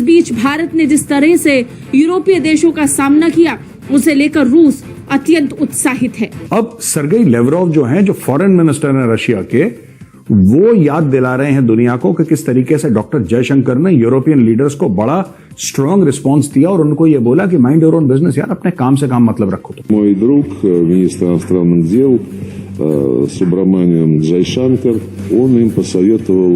बीच भारत ने जिस तरह से यूरोपीय देशों का सामना किया, उसे लेकर रूस अत्यंत उत्साहित है। अब सर्गेई लेवरोव जो हैं, जो फॉरेन मिनिस्टर हैं रशिया के, वो याद दिला रहे हैं दुनिया को कि किस तरीके से डॉक्टर जयशंकर ने यूरोपियन लीडर्स को बड़ा स्ट्रांग रिस्पांस दिया और उनको ये बोला कि माइंड योर ओन बिजनेस यार, अपने काम से काम मतलब रखो। तो мой друг, министр иностранных дел Субраманиан Джайшанкар, он им посоветовал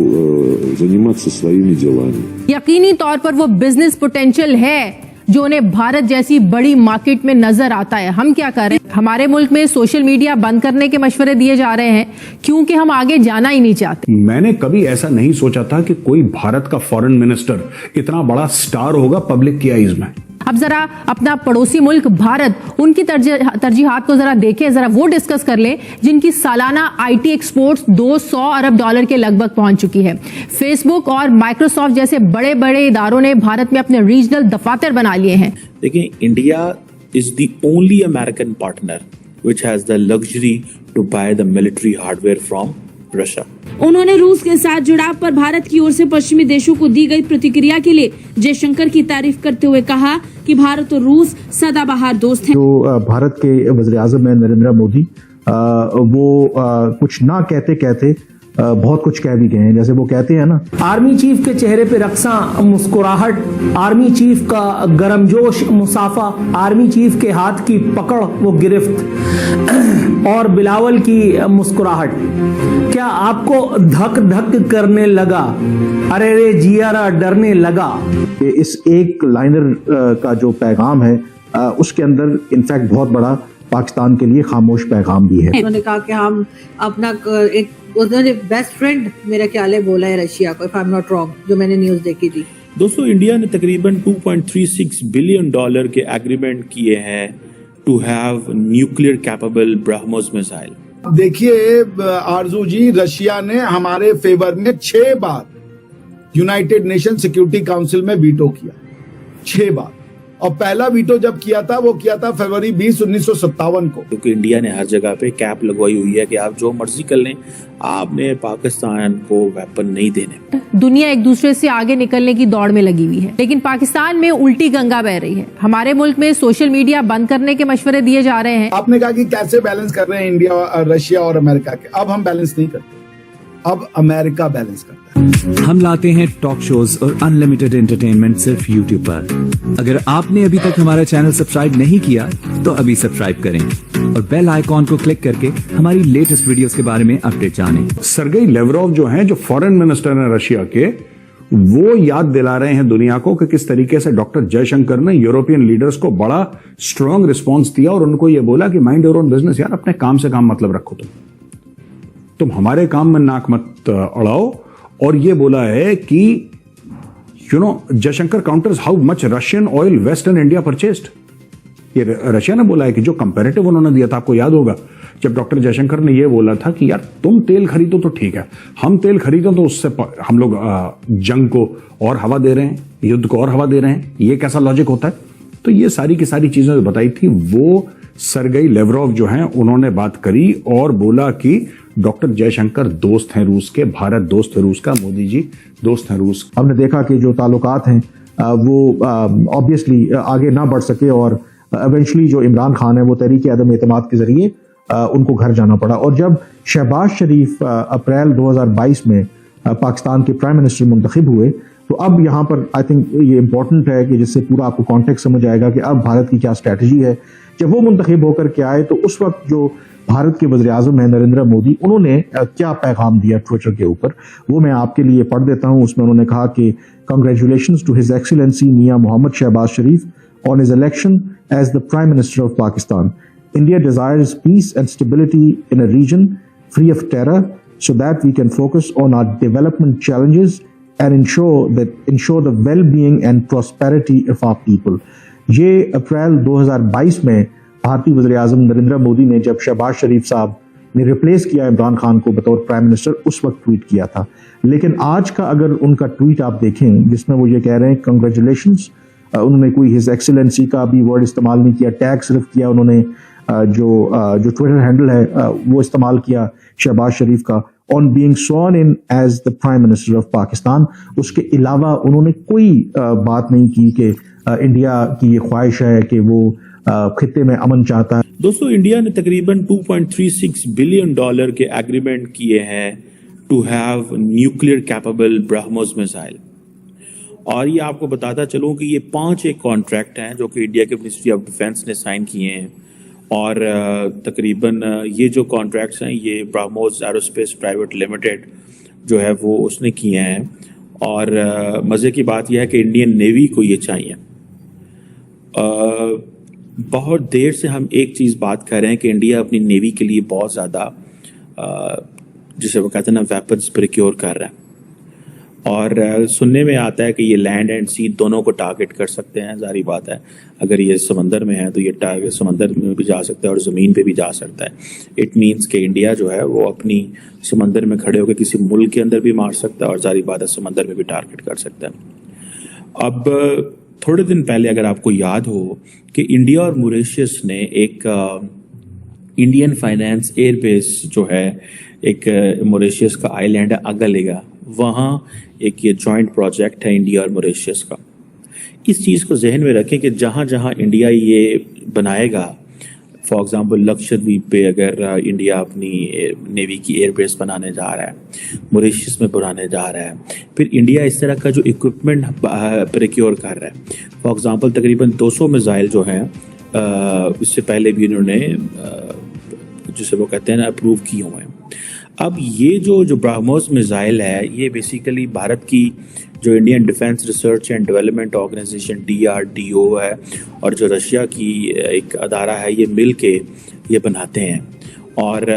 заниматься своими делами। यकीनी तौर पर वो बिजनेस पोटेंशियल है जो उन्हें भारत जैसी बड़ी मार्केट में नजर आता है। हम क्या कर रहे हैं? हमारे मुल्क में सोशल मीडिया बंद करने के मशवरे दिए जा रहे हैं क्योंकि हम आगे जाना ही नहीं चाहते। मैंने कभी ऐसा नहीं सोचा था कि कोई भारत का फॉरेन मिनिस्टर इतना बड़ा स्टार होगा पब्लिक की आईज में। अब जरा अपना पड़ोसी मुल्क भारत, उनकी तरजीहात को जरा देखें, जरा वो डिस्कस कर लें जिनकी सालाना आईटी एक्सपोर्ट्स 200 अरब डॉलर के लगभग पहुंच चुकी है। फेसबुक और माइक्रोसॉफ्ट जैसे बड़े बड़े इदारों ने भारत में अपने रीजनल दफातर बना लिए हैं। देखिए, India is the only American partner which has the luxury to buy the military hardware from Russia. उन्होंने रूस के साथ जुड़ाव पर भारत की ओर से पश्चिमी देशों को दी गई प्रतिक्रिया के लिए जयशंकर की तारीफ करते हुए कहा कि भारत और रूस सदाबहार दोस्त हैं। जो भारत के वज़ीर आज़म हैं नरेंद्र मोदी, वो कुछ ना कहते कहते बहुत कुछ कह भी गए हैं। जैसे वो कहते हैं ना, आर्मी चीफ के चेहरे पे रक्सा मुस्कुराहट, आर्मी चीफ का गर्मजोश मुसाफा, आर्मी चीफ के हाथ की पकड़ वो गिरफ्त और बिलावल की मुस्कुराहट, क्या आपको धक धक करने लगा? अरे रे जियारा डरने लगा। इस एक लाइनर का जो पैगाम है उसके अंदर इनफैक्ट बहुत बड़ा पाकिस्तान के लिए खामोश पैगाम भी है। उन्होंने कहा कि हम अपना एक, उन्होंने बेस्ट फ्रेंड मेरा ख्याल है बोला है रशिया को, if I am not wrong, जो मैंने न्यूज देखी थी। दोस्तों, इंडिया ने तकरीबन 2.36 बिलियन डॉलर के एग्रीमेंट किए हैं to have nuclear capable BrahMos missile. देखिए आरजू जी, रशिया ने हमारे फेवर में 6 बार यूनाइटेड नेशन सिक्योरिटी काउंसिल में वीटो किया, 6 बार। और पहला वीटो जब किया था वो किया था फरवरी 20, 1957 को। क्योंकि इंडिया ने हर जगह पे कैप लगवाई हुई है कि आप जो मर्जी कर लें, आपने पाकिस्तान को वेपन नहीं देने। दुनिया एक दूसरे से आगे निकलने की दौड़ में लगी हुई है, लेकिन पाकिस्तान में उल्टी गंगा बह रही है। हमारे मुल्क में सोशल मीडिया बंद करने के मशवरे दिए जा रहे हैं। आपने कहा कि कैसे बैलेंस कर रहे हैं इंडिया, रशिया और अमेरिका के। अब हम बैलेंस नहीं करते, अब अमेरिका बैलेंस करता है। हम लाते हैं टॉक शोज और अनलिमिटेड एंटरटेनमेंट सिर्फ YouTube पर। अगर आपने अभी तक हमारा चैनल सब्सक्राइब नहीं किया तो अभी सब्सक्राइब करें और बेल आइकॉन को क्लिक करके हमारी लेटेस्ट वीडियोस के बारे में अपडेट जानें। सर्गेई लेवरोव जो हैं, जो फॉरेन मिनिस्टर हैं रशिया के, वो याद दिला रहे हैं दुनिया को कि किस तरीके से डॉक्टर जयशंकर ने यूरोपियन लीडर्स को बड़ा स्ट्रांग रिस्पांस दिया और उनको ये बोला कि माइंड योर ओन बिजनेस यार, अपने काम से काम मतलब रखो। तुम हमारे काम में नाक मत अड़ाओ। और ये बोला है कि Jaishankar counters how much Russian oil western India purchased. ये रशिया ने बोला है कि जो कंपैरेटिव उन्होंने दिया था, आपको याद होगा जब डॉक्टर जयशंकर ने ये बोला था कि यार तुम तेल खरीदो तो ठीक है, हम तेल खरीदो तो उससे हम लोग जंग को और हवा दे रहे हैं, युद्ध को और हवा दे रहे हैं, ये कैसा लॉजिक होता है। तो ये सारी की सारी चीजें जो बताई थी वो सर्गेई लेवरोव जो हैं उन्होंने बात करी और बोला कि डॉक्टर जयशंकर दोस्त हैं रूस के, भारत दोस्त है रूस का, मोदी जी दोस्त हैं रूस। हमने देखा कि जो ताल्लुकात हैं वो ऑब्वियसली आगे ना बढ़ सके और इवेंचुअली जो इमरान खान है वो तहरीक अदम एतमाद के जरिए उनको घर जाना पड़ा। और जब शहबाज शरीफ अप्रैल 2022 में पाकिस्तान के प्राइम मिनिस्टर मुंतखब हुए, तो अब यहाँ पर आई थिंक ये इम्पोर्टेंट है कि जिससे पूरा आपको कॉन्टेक्स्ट समझ आएगा कि अब भारत की क्या स्ट्रैटेजी है। जब वो मुंतखब होकर के आए तो उस वक्त जो भारत के वज़ीर आज़म हैं नरेंद्र मोदी, उन्होंने क्या पैगाम दिया ट्विटर के ऊपर, वो मैं आपके लिए पढ़ देता हूँ। उसमें उन्होंने कहा कि congratulations to his excellency Mian Mohammad Shahbaz Sharif on his election as the prime minister of Pakistan. India desires peace and stability in a region free of terror so that we can focus on our development challenges and ensure the well-being and prosperity of our people. ये अप्रैल 2022 में भारतीय वज़ीर आज़म नरेंद्र मोदी ने जब शहबाज शरीफ साहब ने replace किया इमरान खान को बतौर प्राइम मिनिस्टर, उस वक्त ट्वीट किया था। लेकिन आज का अगर उनका ट्वीट आप देखें जिसमें वो ये कह रहे हैं कंग्रेचुलेशंस, उन्होंने कोई हिज एक्सीलेंसी का भी वर्ड इस्तेमाल नहीं किया, टैग सिर्फ किया उन्होंने जो ट्विटर हैंडल है वो इस्तेमाल किया शहबाज शरीफ का, on being sworn in as the prime minister of Pakistan. उसके अलावा उन्होंने कोई बात नहीं की कि इंडिया की ये ख्वाहिश है कि वो खित्ते में अमन चाहता है। दोस्तों, इंडिया ने तकरीबन $2.36 बिलियन के एग्रीमेंट किए हैं to have nuclear capable BrahMos missile. और ये आपको बताता चलूं कि ये 5 एक कॉन्ट्रैक्ट हैं जो कि इंडिया के मिनिस्ट्री ऑफ डिफेंस ने साइन किए हैं। और तकरीबन ये जो कॉन्ट्रैक्ट्स हैं ये ब्रह्मोस एरोस्पेस प्राइवेट लिमिटेड जो है वो उसने किए हैं। और मज़े की बात यह है कि इंडियन नेवी को ये चाहिए। बहुत देर से हम एक चीज़ बात कर रहे हैं कि इंडिया अपनी नेवी के लिए बहुत ज़्यादा जिसे वो कहते हैं ना वेपन्स प्रिक्योर कर रहा है। और सुनने में आता है कि ये लैंड एंड सी दोनों को टारगेट कर सकते हैं। जारी बात है, अगर ये समंदर में है तो ये टारगेट समंदर में भी जा सकता है और ज़मीन पे भी जा सकता है। इट मीन्स कि इंडिया जो है वो अपनी समंदर में खड़े होकर किसी मुल्क के अंदर भी मार सकता है और जारी बात है समंदर में भी टारगेट कर सकता है। अब थोड़े दिन पहले अगर आपको याद हो कि इंडिया और मॉरिशस ने एक इंडियन फाइनेंस एयरबेस जो है एक मॉरिशस का आइलैंड है अगलेगा, वहाँ एक ये जॉइंट प्रोजेक्ट है इंडिया और मॉरिशस का। इस चीज़ को जहन में रखें कि जहाँ जहाँ इंडिया ये बनाएगा, फॉर एग्जांपल लक्षद्वीप पे अगर इंडिया अपनी नेवी की एयरबेस बनाने जा रहा है, मॉरिशस में बनाने जा रहा है, फिर इंडिया इस तरह का जो इक्विपमेंट प्रिक्योर कर रहा है। फॉर एग्जांपल तकरीबन 200 मिसाइल जो हैं इससे पहले भी इन्होंने जिसे वो कहते हैं ना अप्रूव किए हुए हैं। अब ये जो ब्रह्मोस मिसाइल है ये बेसिकली भारत की जो Indian defence research and development organisation DRDO है और जो रशिया की एक अदारा है ये मिल के ये बनाते हैं। और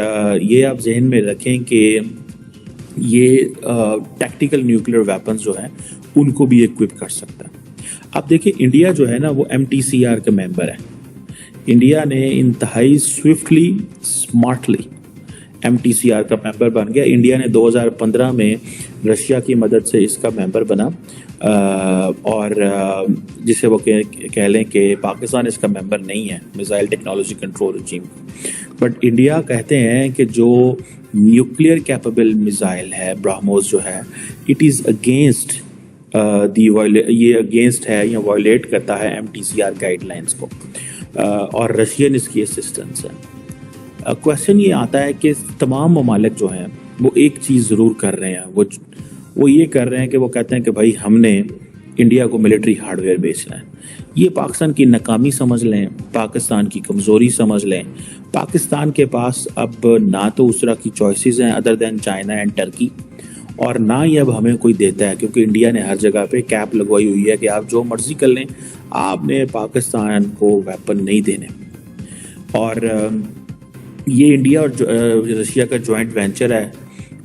ये आप जहन में रखें कि ये टैक्टिकल न्यूक्लियर वेपन्स जो हैं उनको भी इक्विप कर सकता है। अब देखिए इंडिया जो है ना वो MTCR का मेंबर है। इंडिया ने इंतहाई स्विफ्टली स्मार्टली MTCR का मेंबर बन गया। इंडिया ने 2015 में रशिया की मदद से इसका मेंबर बना और जिसे वो कह लें कि पाकिस्तान इसका मेंबर नहीं है missile technology control regime. But India कहते हैं कि जो न्यूक्लियर कैपेबल मिसाइल है ब्रह्मोस जो है इट इज़ अगेंस्ट ये अगेंस्ट है या वायलेट करता है MTCR गाइडलाइंस को और रशियन इसकी असिस्टेंस है। क्वेश्चन ये आता है कि तमाम ममालिक जो हैं वो एक चीज़ ज़रूर कर रहे हैं, वो ये कर रहे हैं कि वो कहते हैं कि भाई हमने इंडिया को मिलिट्री हार्डवेयर बेचना है। ये पाकिस्तान की नाकामी समझ लें, पाकिस्तान की कमज़ोरी समझ लें। पाकिस्तान के पास अब ना तो उस तरह की चॉइसेस हैं other than China and Turkey, और ना ही अब हमें कोई देता है क्योंकि इंडिया ने हर जगह पे कैप लगवाई हुई है कि आप जो मर्जी कर लें, आपने पाकिस्तान को वेपन नहीं देने। और ये इंडिया और रशिया का जॉइंट वेंचर है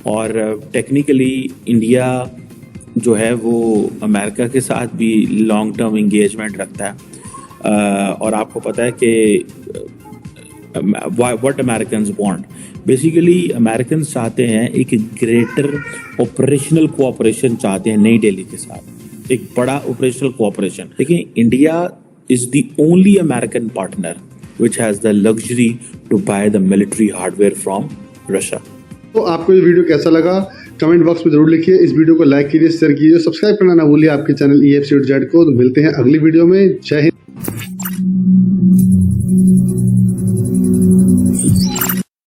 और टेक्निकली इंडिया जो है वो अमेरिका के साथ भी लॉन्ग टर्म इंगेजमेंट रखता है। और आपको पता है कि what Americans want, basically Americans चाहते हैं एक ग्रेटर ऑपरेशनल कोऑपरेशन चाहते हैं नई दिल्ली के साथ, एक बड़ा ऑपरेशनल कोऑपरेशन। देखिए India is the only American partner which has the luxury to buy the military hardware from Russia. तो आपको ये वीडियो कैसा लगा कमेंट बॉक्स में जरूर लिखिए। इस वीडियो को लाइक कीजिए, शेयर कीजिए, सब्सक्राइब करना ना भूलिए आपके चैनल EFC.Z को। तो मिलते हैं अगली वीडियो में। जय हिंद।